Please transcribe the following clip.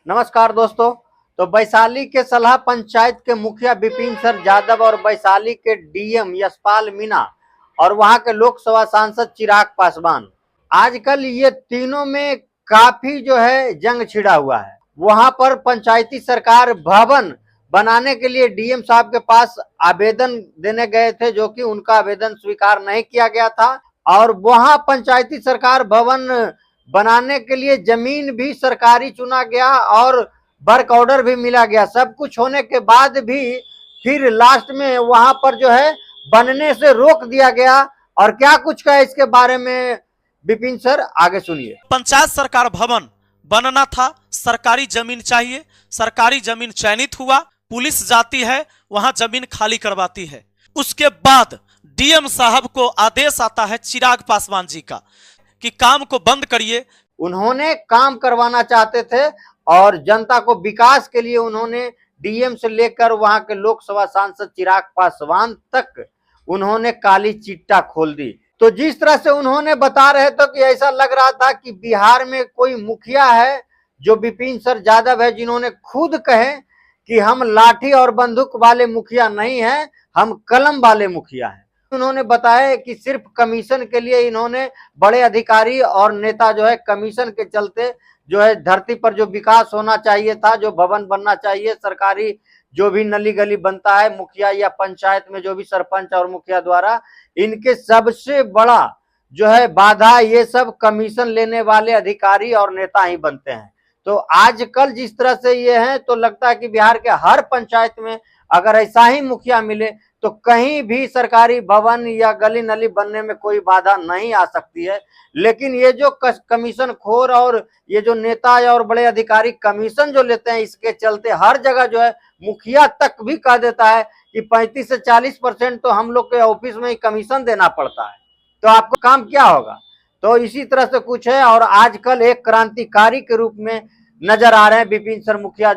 नमस्कार दोस्तों। तो वैशाली के सलाह पंचायत के मुखिया विपिन सर यादव और वैशाली के डीएम यशपाल मीणा और वहां के लोकसभा सांसद चिराग पासवान, आजकल ये तीनों में काफी जो है जंग छिड़ा हुआ है। वहां पर पंचायती सरकार भवन बनाने के लिए डीएम साहब के पास आवेदन देने गए थे, जो कि उनका आवेदन स्वीकार नहीं किया गया था। और वहां पंचायती सरकार भवन बनाने के लिए जमीन भी सरकारी चुना गया और वर्क ऑर्डर भी मिला गया। सब कुछ होने के बाद भी फिर लास्ट में वहां पर जो है बनने से रोक दिया गया। और क्या कुछ कहा इसके बारे में विपिन सर, आगे सुनिए। पंचायत सरकार भवन बनना था, सरकारी जमीन चाहिए, सरकारी जमीन चयनित हुआ, पुलिस जाती है वहां जमीन खाली करवाती है। उसके बाद डीएम साहब को आदेश आता है चिराग पासवान जी का कि काम को बंद करिए। उन्होंने काम करवाना चाहते थे और जनता को विकास के लिए उन्होंने डीएम से लेकर वहां के लोकसभा सांसद चिराग पासवान तक उन्होंने काली चिट्टा खोल दी। तो जिस तरह से उन्होंने बता रहे थे कि ऐसा लग रहा था कि बिहार में कोई मुखिया है जो विपिन सर यादव है, जिन्होंने खुद कहे कि हम लाठी और बंदूक वाले मुखिया नहीं हैं, हम कलम वाले मुखिया हैं। उन्होंने बताया कि सिर्फ कमीशन के लिए इन्होंने बड़े अधिकारी और नेता जो है कमीशन के चलते जो है धरती पर जो विकास होना चाहिए था, जो भवन बनना चाहिए, सरकारी जो भी नली गली बनता है मुखिया या पंचायत में जो भी सरपंच और मुखिया द्वारा, इनके सबसे बड़ा जो है बाधा ये सब कमीशन लेने वाले अधिकारी और नेता ही बनते हैं। तो आजकल जिस तरह से ये है तो लगता है कि बिहार के हर पंचायत में अगर ऐसा ही मुखिया मिले तो कहीं भी सरकारी भवन या गली नली बनने में कोई बाधा नहीं आ सकती है। लेकिन ये जो कमीशन खोर और ये जो नेता और बड़े अधिकारी कमीशन जो लेते हैं, इसके चलते हर जगह जो है मुखिया तक भी कह देता है कि 35 से 40% तो हम लोग के ऑफिस में ही कमीशन देना पड़ता है, तो आपको काम क्या होगा। तो इसी तरह से कुछ है और आजकल एक क्रांतिकारी के रूप में नजर आ रहे हैं विपिन सर मुखिया।